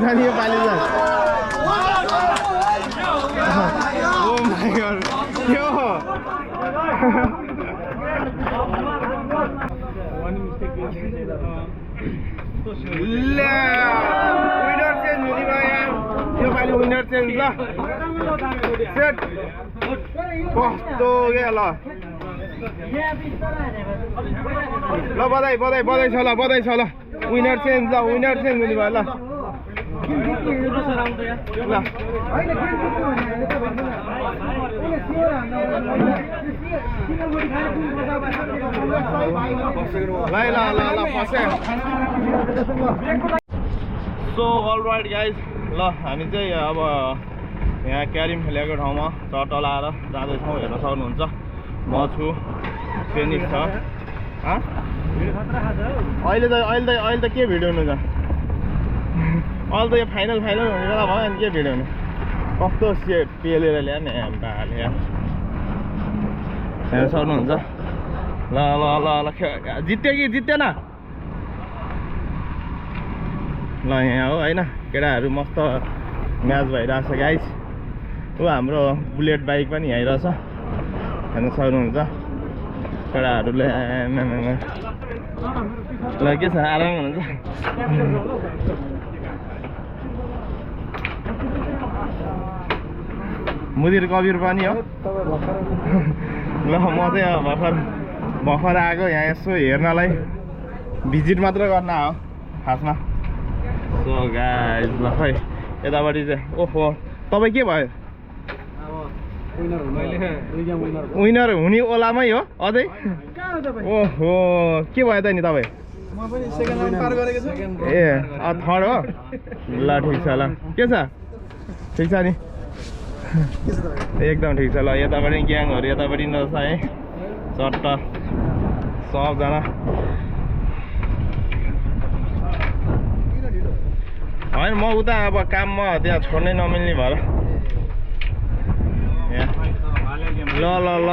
यो पाली त oh my God यो विनर चेन्ज हुने भयो यार यो पाली विनर चेन्ज ल सेट कस्तो के ल बधाई बधाई बधाई छ ल विनर चेन्ज हुने भयो ल सो अल राइट गाइज ल हामी चाहिँ अब यहाँ क्यारिम खेलेको ठाउँमा चट्टा लाएर जाँदैछौँ हेर्न सक्नुहुन्छ म छु फेनिक्स छ अहिले त के भिडियो हुनु छ अहिले त यो फाइनल हुने बेला भयो अनि के भिडियो हुने कस्तो सेट पेलेर ल्याउने बाले हेर्न सक्नुहुन्छ ल जित्यो कि जित्दैन ल यहाँ हो होइन केटाहरू मस्त म्याच भइरहेछ गाइस ऊ हाम्रो बुलेट बाइक पनि यहीँ रहेछ हेर्न सक्नुहुन्छ केटाहरूले ल के छ आराम हुनुहुन्छ मुदिर कबिर पनि हो ल म चाहिँ भर्खर आएको यहाँ यसो हेर्नलाई भिजिट मात्र गर्न हो खासमा सो गाइस ल खै यतापट्टि चाहिँ ओहो तपाईँ के भयो विनर हुने ओलामै हो अझै ओहो के भयो त नि तपाईँ ए थर्ड हो ल ठिक छ ल के छ ठिक छ नि एकदम ठिक छ ल यतापट्टि ग्याङहरू यतापट्टि रहेछ है चट्टा सबजना होइन म उता अब काममा त्यहाँ छोड्नै नमिल्ने भएर ल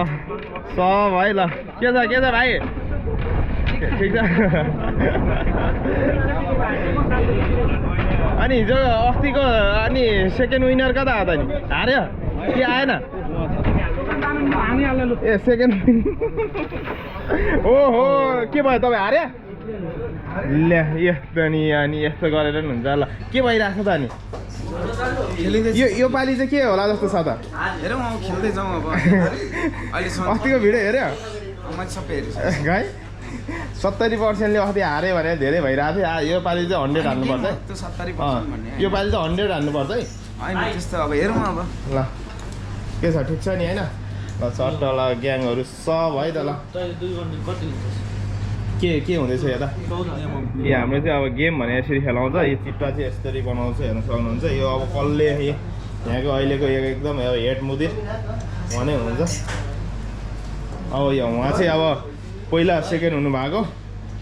सब है ल के छ भाइ ठिक छ अनि हिजो अस्तिको अनि सेकेन्ड विनर कता आयो त नि हार्यो के आएन ए सेकेन्ड ओहो के भयो तपाईँ हार्यो ल्या यस्तो नि अनि यस्तो गरेर नि हुन्छ ल के भइरहेको छ त अनि यो पालि चाहिँ के होला जस्तो छ त हेरौँ खेल्दैछौँ अब अस्तिको भिडियो हेऱ्यो गाई 70%ले अस्ति हार्यो भने धेरै भइरहेको थियो यो पालि चाहिँ 100 हाल्नुपर्छ है यो पालि चाहिँ 100 हाल्नुपर्छ है त्यस्तो अब हेरौँ अब ल के छ ठिक छ नि होइन ल चट्टा ल ग्याङहरू सब है त ल के हुँदैछ यता यो हाम्रो चाहिँ अब गेम भने यसरी खेलाउँछ यो चिट्टा चाहिँ यसरी बनाउँछ हेर्न सक्नुहुन्छ यो अब कसले यहाँको अहिलेको एकदम हेड मुदिर भने हुन्छ अब यो उहाँ चाहिँ अब पहिला सेकेन्ड हुनुभएको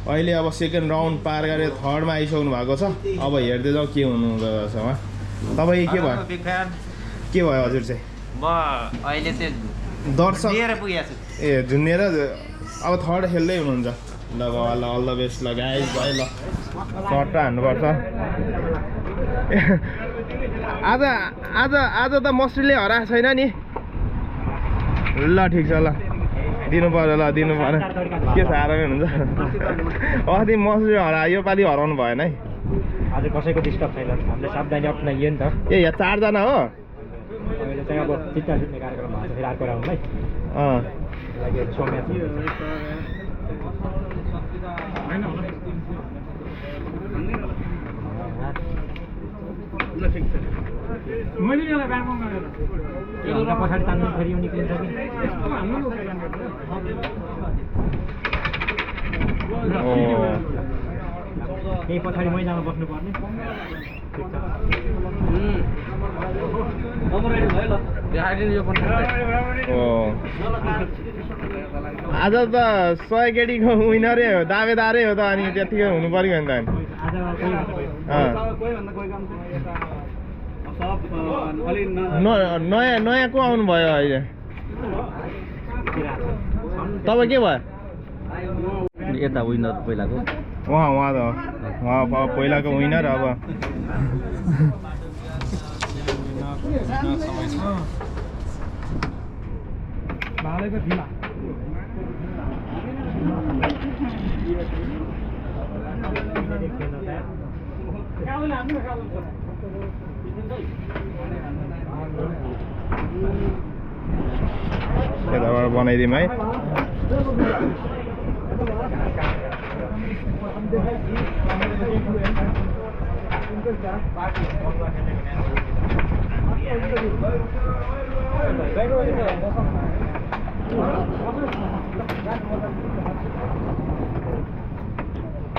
अहिले अब सेकेन्ड राउन्ड पार गरेर थर्डमा आइसक्नु भएको छ अब हेर्दै जाउँ के हुनुहुँदो रहेछ उहाँ तपाईँ के भयो हजुर चाहिँ म अहिले चाहिँ दर्शक ए झुन्निएर अब थर्ड खेल्दै हुनुहुन्छ ल ल अल द बेस्ट ल गाइस भाइ ल चट्टा हान्नुपर्छ आज त मस्टरले हराएको छैन नि ल ठिक छ ल दिनु पर्यो के छ आरामै हुनुहुन्छ अस्ति मस्टरले हरायो यो पालि हराउनु भएन है आज कसैको डिस्टर्ब छैन हामीले सावधानी अप्नाइयो नि त ए यहाँ 4 जना हो अहिले चाहिँ अब चिट्टा छुट्ने कार्यक्रम भएको छ फेरि अर्को राउन्डमै पछाडि तान्नु फेरि निक्लिन्छ कि यही पछाडि मैदानमा बस्नुपर्ने आज त 100 केटीको विनरै हो दावेदारै हो त अनि त्यतिकै हुनु पर्यो नि त नयाँ को आउनु भयो अहिले तपाईँ के भयो यता विनर पहिलाको उहाँ त उहाँ पहिलाको विनर अब यताबाट बनाइदिउँ है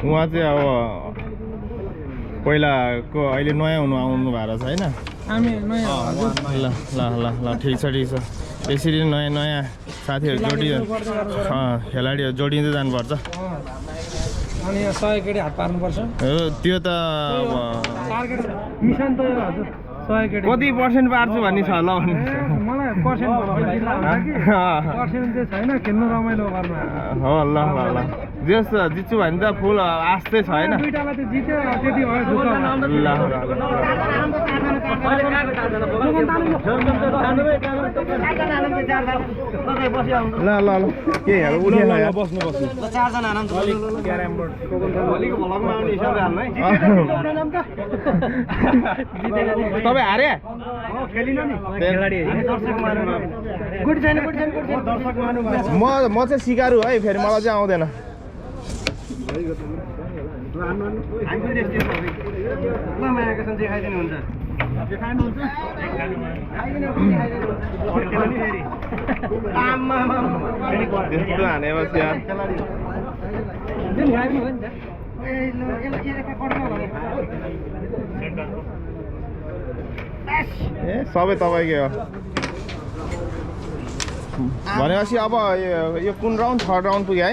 उहाँ चाहिँ अब पहिलाको अहिले नयाँ हुनु आउनु भएको रहेछ होइन ल ल ल ल ठिक छ यसरी नयाँ नयाँ साथीहरू खेलाडीहरू जोडिँदै जानुपर्छ अनि 100 केटी हात पार्नुपर्छ त्यो त मिसन त हजुर 100 केटी कति पर्सेन्ट पार्छु भन्ने छ ल भन्नु मलाई पर्सेन्ट चाहिँ छैन खेल्नु रमाइलो गर्न हो ल ल ल जस जित्छु भने त फुल आश चाहिँ छैन दुईटालाई त जित्यो त्यति भयो दुःख ल ल ल के यार उठेन यार बस्नु चारजना आराम क्यारम बोर्ड भोलिको भ्लगमा आउने हिसाबले हाल्नु है तपाईँ हारे खेलिन नि खेलाडी दर्शक मानु गुड छैन दर्शक मानु म चाहिँ सिकारु है फेरि मलाई चाहिँ आउँदैन त्यस्तो हानेपछि यार ए सबै तपाईँकै हो भनेपछि अब यो कुन राउन्ड थर्ड राउन्ड पुग्यो है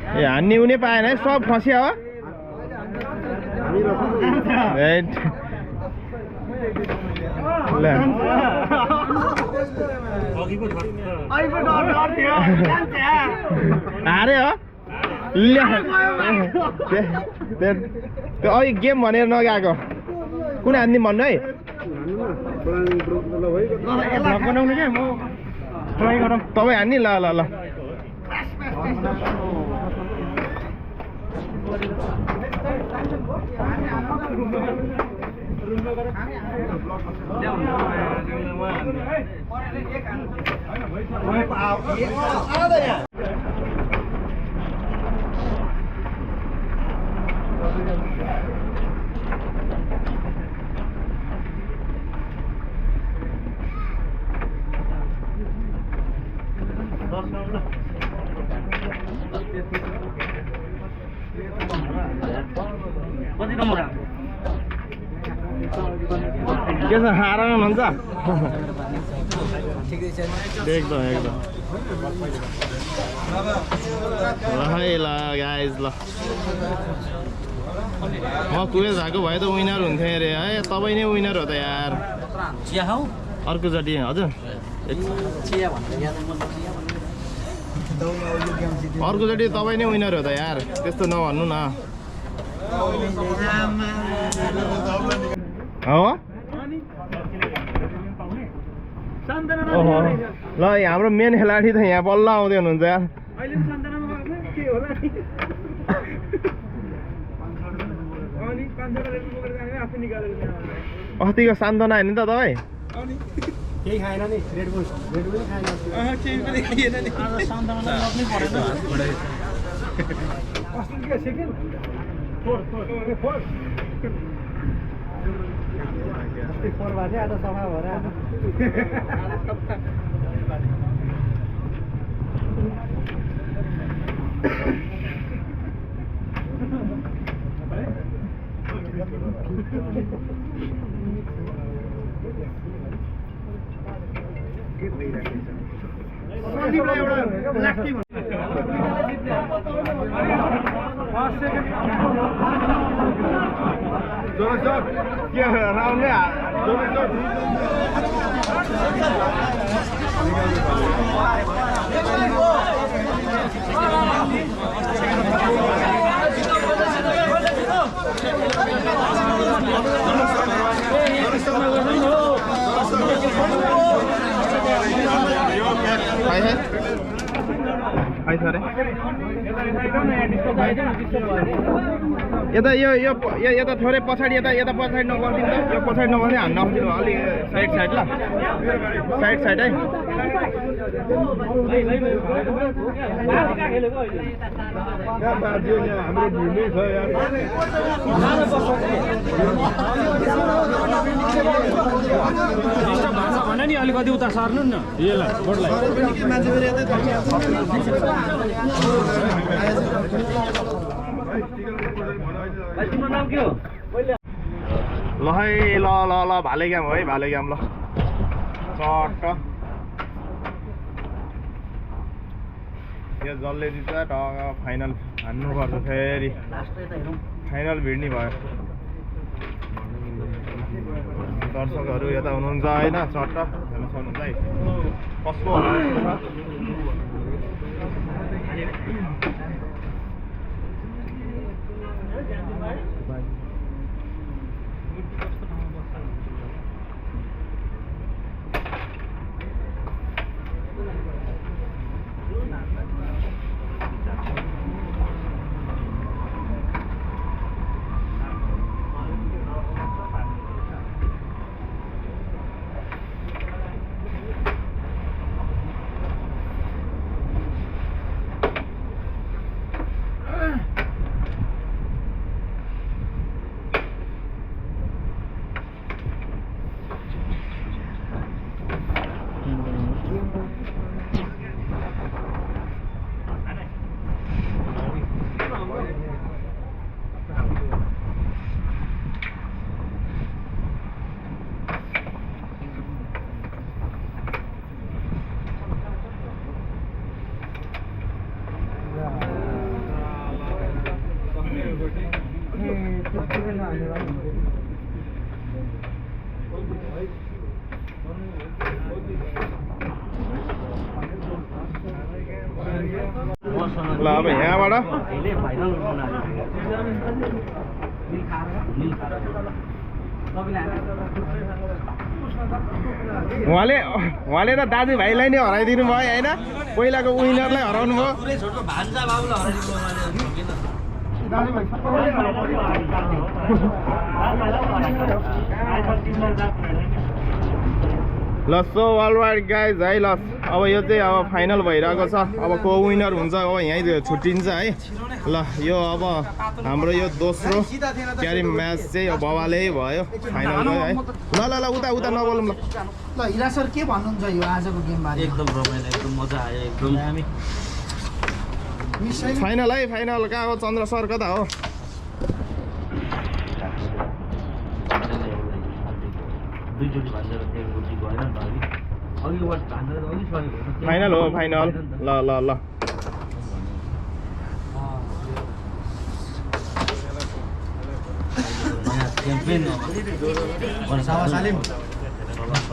ए हान्ने उनी पाएन है सब फस्यो हो हारे हो त्यो अघि गेम भनेर नगएको कुन हान्ने भन्नु है तपाईँ हान्ने ल ल ल के छ आराम हुन्छ एकदम एकदम ल है ल गाइज ल म कुवेस भएको भए त विनर हुन्थेँ अरे है तपाईँ नै विनर हो त यार अर्कोचोटि हजुर अर्कोचोटि तपाईँ नै विनर हो त यार त्यस्तो नभन्नु न हो ल हाम्रो मेन खेलाडी त यहाँ बल्ल आउँदै हुनुहुन्छ यार अस्तिको सान्तना होइन त तपाईँ केही खाएन नि रेडबुल खाएन केही पनि खाएन नि आज सान्तनालाई लग्नै परेन अस्तिको सेकेन्ड फोर बाजे आज सफा भएर राउन्ड यता यो यो यता थोरै पछाडि यता पछाडि नगरिदिनु त यो पछाडि नगर्दै हान्न आउँदिनु अलि साइड ल साइड है भने नि अलिकति उता सार्नु न यसलाई बोर्डलाई ल है ल भालेग्याम है भालेग्याम ल चट्ट यो जसले जित्छ टग फाइनल हान्नुपर्छ फेरि फाइनल भिड्ने भयो दर्शकहरू यता हुनुहुन्छ होइन चट्ट हेर्न सक्नुहुन्छ है कसको ल अब यहाँबाट उहाँले त दाजुभाइलाई नै हराइदिनु भयो होइन पहिलाको विनरलाई हराउनु भयो ल सो वर्ल्डवाइड गाइज है ल अब यो चाहिँ अब फाइनल भइरहेको छ अब को विनर हुन्छ अब यहीँ छुट्टिन्छ है ल यो अब हाम्रो यो दोस्रो क्यारी म्याच चाहिँ बवालै भयो फाइनलको है ल उता नबोलौँ ल हिरा सर के भन्नुहुन्छ यो आजको गेमबारे एकदम रमाइलो एकदम मजा आयो एकदम फाइनल है फाइनल कहाँ हो चन्द्र सर कता हो फाइनल हो फाइनल ल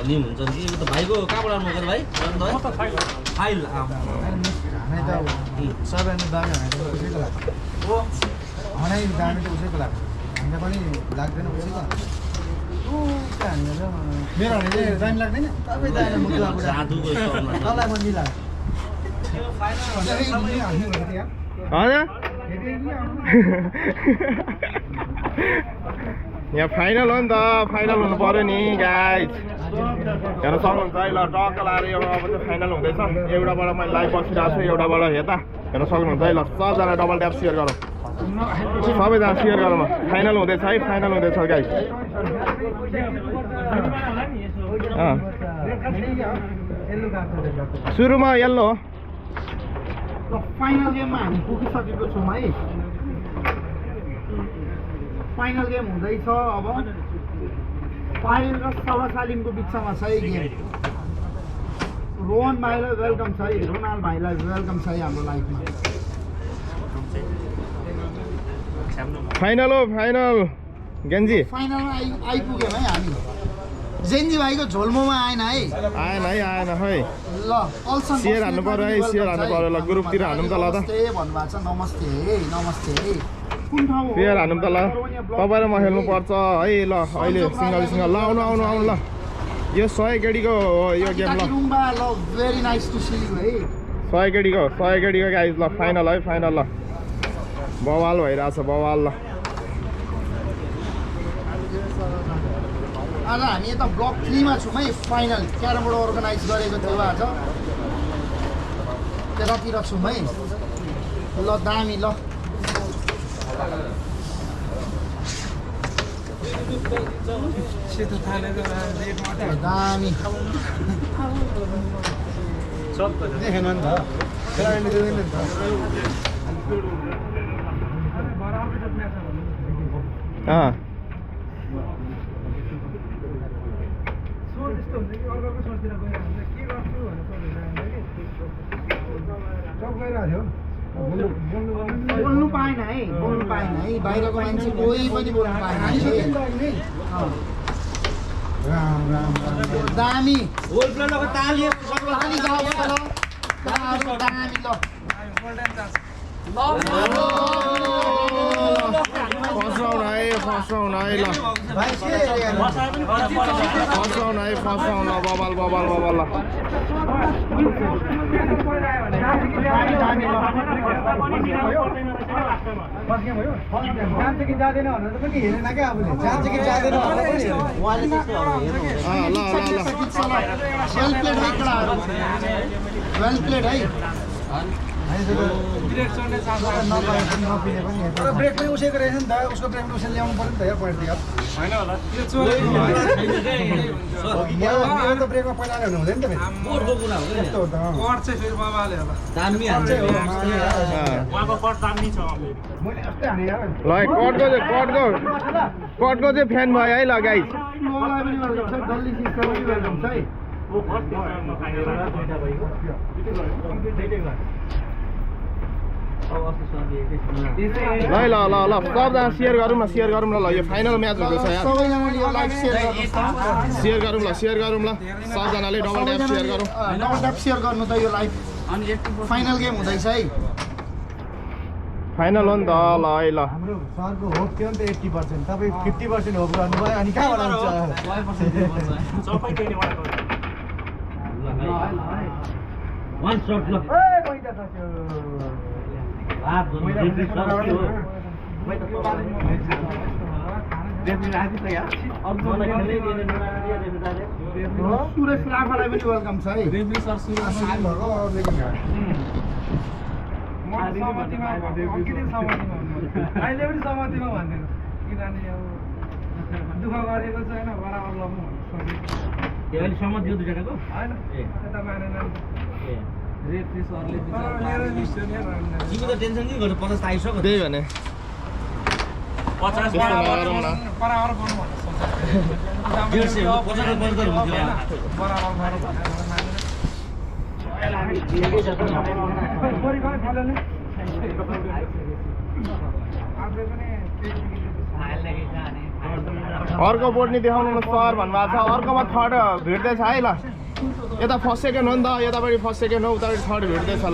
हुन्छ नि त भाइको कहाँबाट आउनु गर्नु भाइ फाइल सबैजना दामी उसैको लाग्छ हनाइ दामी त उसैको लाग्छ हामीलाई पनि लाग्दैन उसैको मेरो भने चाहिँ दामी लाग्दैन तपाईँ तँलाई पनि लाग्छ यहाँ फाइनल हो नि त फाइनल हुनु पर्यो नि गाइज हेर्न सक्नुहुन्छ है ल टक्क लाएर यो अब चाहिँ फाइनल हुँदैछ एउटाबाट मैले लाइभ बसिरहेको छु एउटाबाट हेर्दा हेर्न सक्नुहुन्छ है ल सबजना डबल ट्याप सेयर गरौँ सबैजना सेयर गरौँ फाइनल हुँदैछ है फाइनल हुँदैछ गाइज सुरुमा येल्लो हो फाइनल गेममा हामी पुगिसकेको छौँ है फाइनल गेम हुँदैछ अब फाइल र सवासालिमको बिचमा छ है गेम रोहन भाइलाई वेलकम छ है रोनाल भाइलाई वेलकम छ है हाम्रो लाइफमा फाइनल हो फाइनल गेन्जी फाइनलमा आइपुग्यौँ है हामी जेन्जी भाइको झोलमोमा आएन है आएन है ल अल्सन सेयर हान्नु पर्यो है सेयर हान्नु पर्यो ल ग्रुपतिर हान्नु त ल त भन्नुभएको छ नमस्ते है कुन ठाउँ सेयर हान्नु त ल तपाईँ र म खेल्नुपर्छ है ल अहिले सिङ्गल ल आउनु ल यो 100 केडीको हो यो गेम ल रुम्बा ल very nice to see you है 100 केडीको गाइस ल फाइनल है फाइनल ल बवाल भइरहेछ बवाल ल आज हामी यता ब्लक 3 मा छौँ है फाइनल क्यारम बोर्ड अर्गनाइज गरेको थियो आज त्यतातिर छौँ है ल दामी ल दामी बोल्नु पाएन है बाहिरको मान्छे कोही पनि बोल्नु पाएन दामी दामी ल फर्स्ट राउन्ड है ल फर्स्ट राउन्ड बबाल ल जान्छ कि जाँदैन भनेर पनि हेरेन क्या आफूले जान्छ कि जाँदैन वेल प्लेड है ब्रेकमै उसेको रहेछ नि त उसको ब्रेकमा उसेर ल्याउनु पर्यो नि त यहाँ पढ्थ्यो होइन होला त ब्रेकमा पहिला ल्याउनु हुँदैन नि त कटको चाहिँ फ्यान भयो है ल गाइस ल सबजना सेयर गरौँ न ल यो फाइनल म्याच हुँदैछ यार सेयर गरौँ ल सबजनाले डबल ट्याप सेयर गर्नु त यो लाइभ फाइनल गेम हुँदैछ है फाइनल हो नि त ल है ल हाम्रो सरको होप थियो नि त 80%, तपाईँ 50% होप गर्नुभयो अनि कहाँबाट आउँछ One shot ल सुरेश लामालाई पनि वेलकम छ है अहिले पनि सहमतिमा भन्दैन किनभने अब दुःख गरेको छैन बराबर लग्नु त्यो अहिले सहमत यो दुईजनाको होइन यता मानेन तिमी त टेन्सन किन गर्छ 50 त आइसक्यो त्यही भने 50 बराबर गर्नु भनेर सोचेको 150 बराबर हुन्थ्यो बराबर गर्नु अर्को बोर्ड नि देखाउनु न सर भन्नुभएको छ अर्कोमा थर्ड भिड्दैछ है ल यता फर्स्ट सेकेन्ड हो नि त यतापट्टि फर्स्ट सेकेन्ड हो उतापट्टि थर्ड भिड्दैछ ल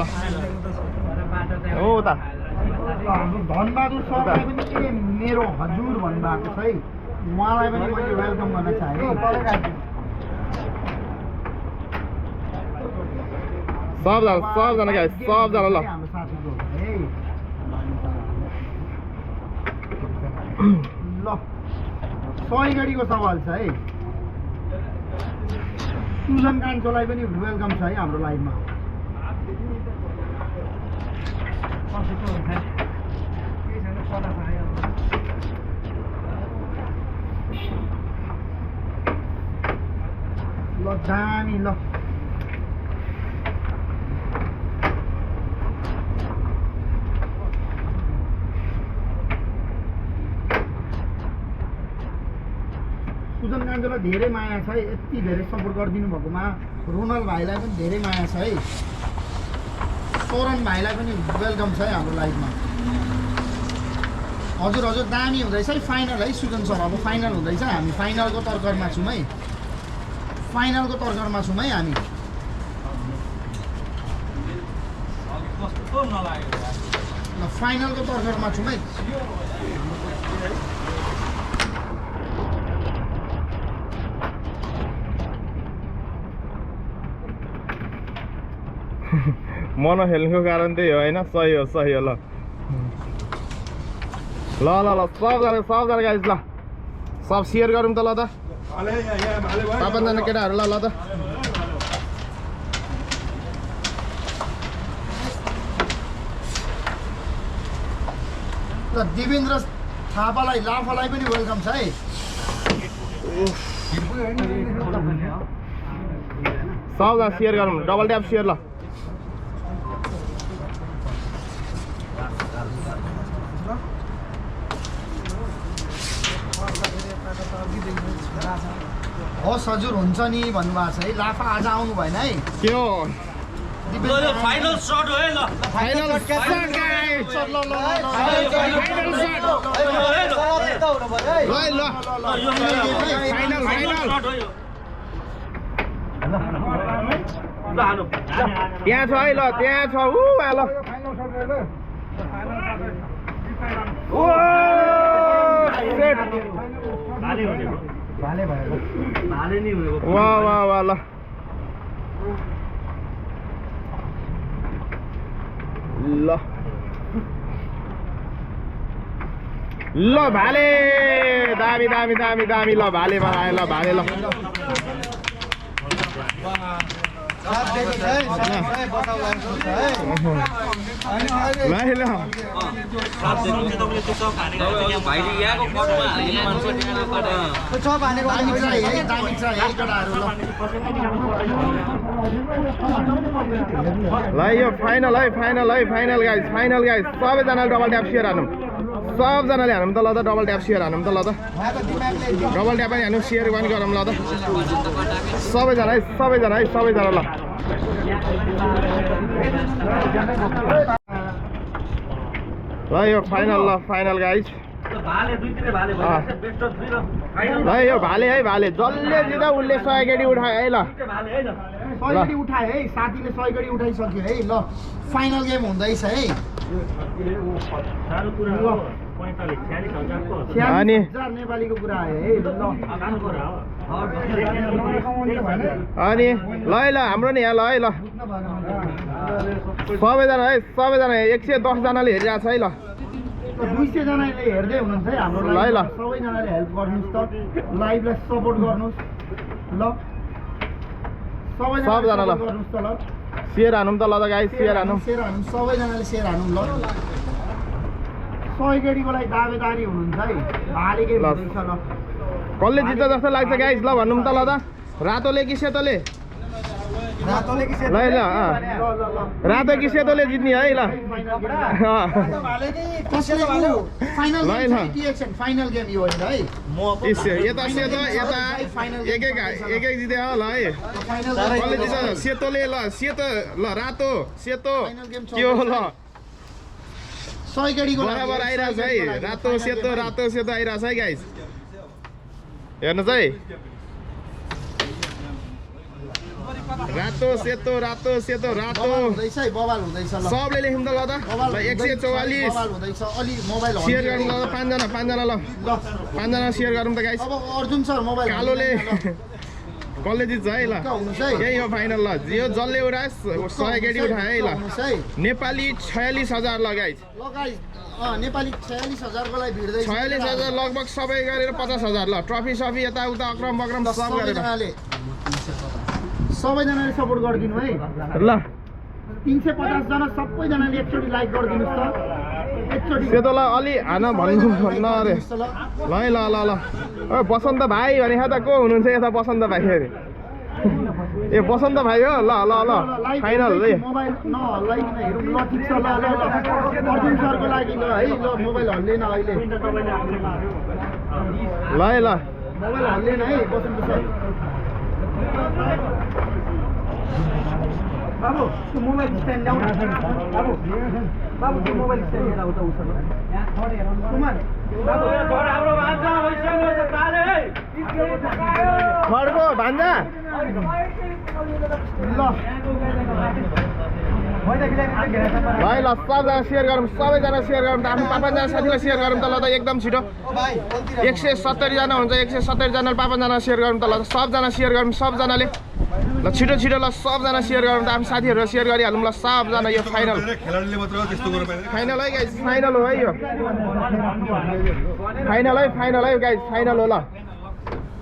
हो त धनबहादुर सरलाई पनि के मेरो हजुर भन्नुभएको छ है उहाँलाई पनि मैले वेलकम गर्न चाहेँ सबजना गाइस सबजना ल हाम्रो साथीको है ल 100 गाडीको सवाल छ है सुजन कान्छोलाई पनि वेलकम छ है हाम्रो लाइभमा ल दामी ल सुजन कान्छोलाई धेरै माया छ है यति धेरै सपोर्ट गरिदिनु भएकोमा रोनल भाइलाई पनि धेरै माया छ है सोरन भाइलाई पनि वेलकम छ है हाम्रो लाइभमा हजुर हजुर दामी हुँदैछ है फाइनल है सुजन सर अब फाइनल हुँदैछ हामी फाइनलको तर्करमा छौँ है हामी ल फाइनलको तर्करमा छौँ है म नखेल्नुको कारण त्यही हो होइन सही हो ल ल ल ल सबजना गाइज ल सब सेयर गरौँ त ल त 55 जना केटाहरू ल त ल दिवेन्द्र थापालाई लाफालाई पनि वेलकम छ है सबजना सेयर गरौँ डबल ट्याप सेयर ल हस् हजुर हुन्छ नि भन्नुभएको छ है लाफा आज आउनु भएन है के हो फाइनल शट हो है ल फाइनल शट गाइस ल फाइनल शट हो यो ल हालो त्यहाँ छ है ल त्यहाँ छ उ ल ओ सेट भाले नि हो वाह ल भाले दामी ल भाले बनायो ल भाले ल भाइले यहाँको कटमा हालेको मान्छे ल यो फाइनल गाइस सबैजनाले डबल ट्याप सेयर हानौँ सबजनाले हानौँ त ल त डबल ट्याप सेयर हानौँ त ल त डबल ट्याप पनि हानौँ सेयर पनि गरौँ ल त सबैजना ल ल यो फाइनल गाइस ल यो भाले जसले जित्दा उसले 100 गेडी उठायो है ल 100 गेडी उठाए है साथीले 100 गेडी उठाइसक्यो है ल फाइनल गेम हुँदैछ है अनि नेपालीको कुरा आयो है अनि ल हाम्रो नि यहाँ ल है ल सबैजना 110 जनाले हेरिरहेको छ है ल 200 जनाले हेर्दै हुनुहुन्छ है हाम्रो ल ल सबैजनाले हेल्प गर्नुहोस् त लाइभलाई सपोर्ट गर्नुहोस् ल सबजना ल गर्नुहोस् त ल सेयर हानौँ त ल त गाइस सेयर हानौँ सबैजनाले सेयर हानौँ ल 100 गेडीको लागि दावेदारी हुनुहुन्छ है भालेकै हुँदैछ ल कसले जित्छ जस्तो लाग्छ गाइस ल भनौँ त ल त रातोले कि सेतोले रातो कि सेतोले जित्ने है ल फाइनल गेम यो होइन है यता सेतो यता एक जिते हो ल है कसले जित्छ सेतोले ल सेतो ल रातो सेतो के हो ल 100 गेडीको बराबर आइरहेछ है रातो सेतो आइरहेछ है गाइस हेर्नुहोस् है रातो सेतो हुँदैछ है बवाल हुँदैछ ल सबले लेख्नु त ल त 144 बवाल हुँदैछ अलि मोबाइल सेयर गर्नु ल 5 जना ल 5 जना सेयर गरौँ त गाइस अब अर्जुन सर मोबाइल कालोले कसले जित्छ है ल यही हो फाइनल ल यो जसले उठाएस 100 गेडी उठाए है ल नेपाली 46000 ल गाइस नेपाली 46000 को लागि भिड्दै 46000 लगभग सबै गरेर 50000 ल ट्रफी सफी यता उता अक्रम बक्रम सब गरेर सबैजनाले सपोर्ट गरिदिनु है ल 350 जना सबैजनाले एकचोटि लाइक गरिदिनुस् त एकचोटि सेतोलाई अलि हान भन्नु अरे ल ओ बसन्त भाइ भने त को हुनुहुन्छ यता बसन्त भाइ अरे ए बसन्त भाइ हो ल फाइनल है मोबाइल नहल्लाइकिन हेरौँ ल ठिक छ ल अर्जुन सरको लागि ल है ल मोबाइल हल्लेन अहिले ल मोबाइल हल्लेन है बसन्त सर बाबु त्यो मोबाइल स्ट्यान्ड ल्याउनु बाबु त्यो मोबाइल स्ट्यान्ड लिएर आउँदा उसो कुमार हाम्रो भान्जा भइसक्यो त ताले है खड्को भान्जा ल है ल सबजना सेयर गरौँ सबैजना सेयर गरौँ त आफ्नो 5-5 जना साथीलाई सेयर गरौँ त ल त एकदम छिटो 170 जना हुन्छ 170 जनाले 5-5 जना सेयर गरौँ त ल सबजना सेयर गरौँ सबजनाले ल छिटो छिटो ल सबजना सेयर गरौँ त आफ्नो साथीहरू सेयर गरिहालौँ ल सबजना यो फाइनल फाइनल है गाइस फाइनल हो है यो फाइनल है गाइस फाइनल हो ल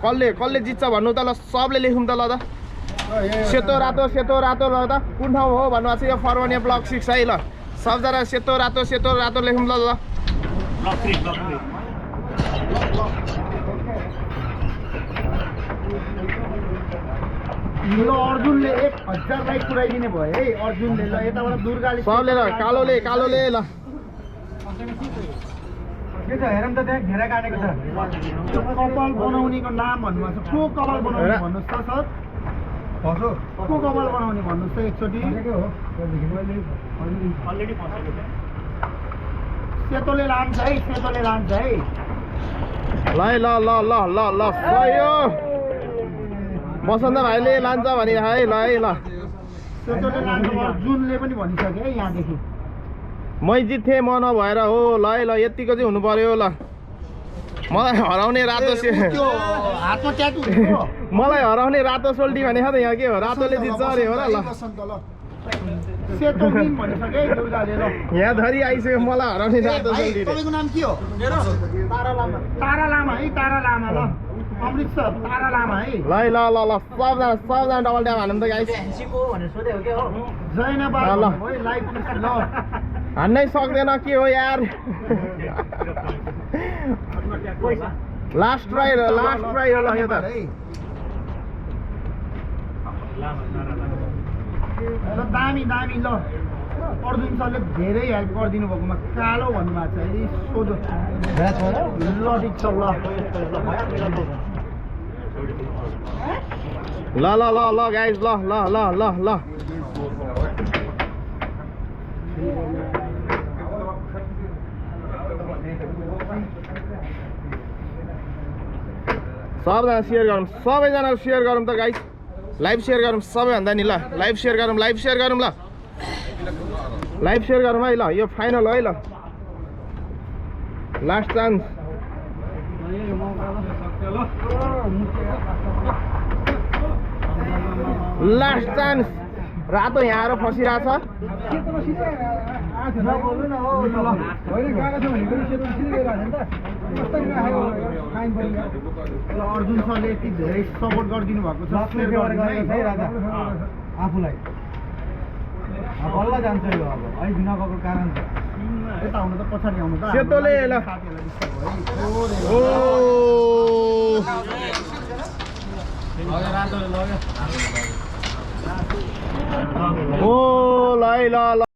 कसले जित्छ भन्नु त ल सबले लेखौँ त ल त सेतो रातो ल त कुन ठाउँ हो भन्नु भएको छ यो फर्वनिया ब्लक 6 है ल सबजना सेतो रातो लेखौँ ल ल अर्जुनले 1000 लाइक पुऱ्याइदिने भयो है अर्जुनले ल यताबाट दुर्गाले सबले ल कालोले ल के छ हेरौँ त त्यहाँ घेरा काटेको छ कपाल बनाउनेको नाम भन्नुभएको छ को कपाल बनाउने भन्नुहोस् त सर को कपाल बनाउने भन्नुहोस् त एकचोटि सेतोले लान्छ है ल सयो बसन्त भाइले लान्छ भने है ल सेतोले लान्छ अर्जुनले पनि भनिसक्यो है यहाँदेखि मै जित्थेँ म नभएर हो ल यतिको चाहिँ हुनु पर्यो ल मलाई हराउने रातो हातमा ट्याटु मलाई हराउने रातो सोल्टी भने त यहाँ के हो रातोले जित्छ अरे हो र ल सेतो टिम भनिसक्यो है दुर्गाले ल यहाँ धरि आइसक्यो मलाई हराउने रातो सोल्टी तपाईँको नाम के हो तारा लामा ल अमृतसर तारा लामा है ल सबजना डबल ट्याप हानौँ त गाइस जैन बाबु है लाइभ ल हान्नै सक्दैन के हो यार लास्ट ट्राई हो ल यो त दामी ल अर्जुन सरले धेरै हेल्प गरिदिनु भएकोमा कालो भन्नुभएको छ है सोधो ल ठिक छ ल गाइस ल सबजना सेयर गरौँ त गाइस लाइभ सेयर गरौँ सबैभन्दा नि ल लाइभ सेयर गरौँ ल लाइभ सेयर गरौँ है ल यो फाइनल हो है ल लास्ट चान्स रातो यहाँ आएर फसिरहेछ अर्जुन सरले यति धेरै सपोर्ट गरिदिनु भएको छ आफूलाई बल्ल जान्छ यो अब अहिले नगएको कारण यता आउनु त पछाडि आउनु त सेतोले ल ओ ल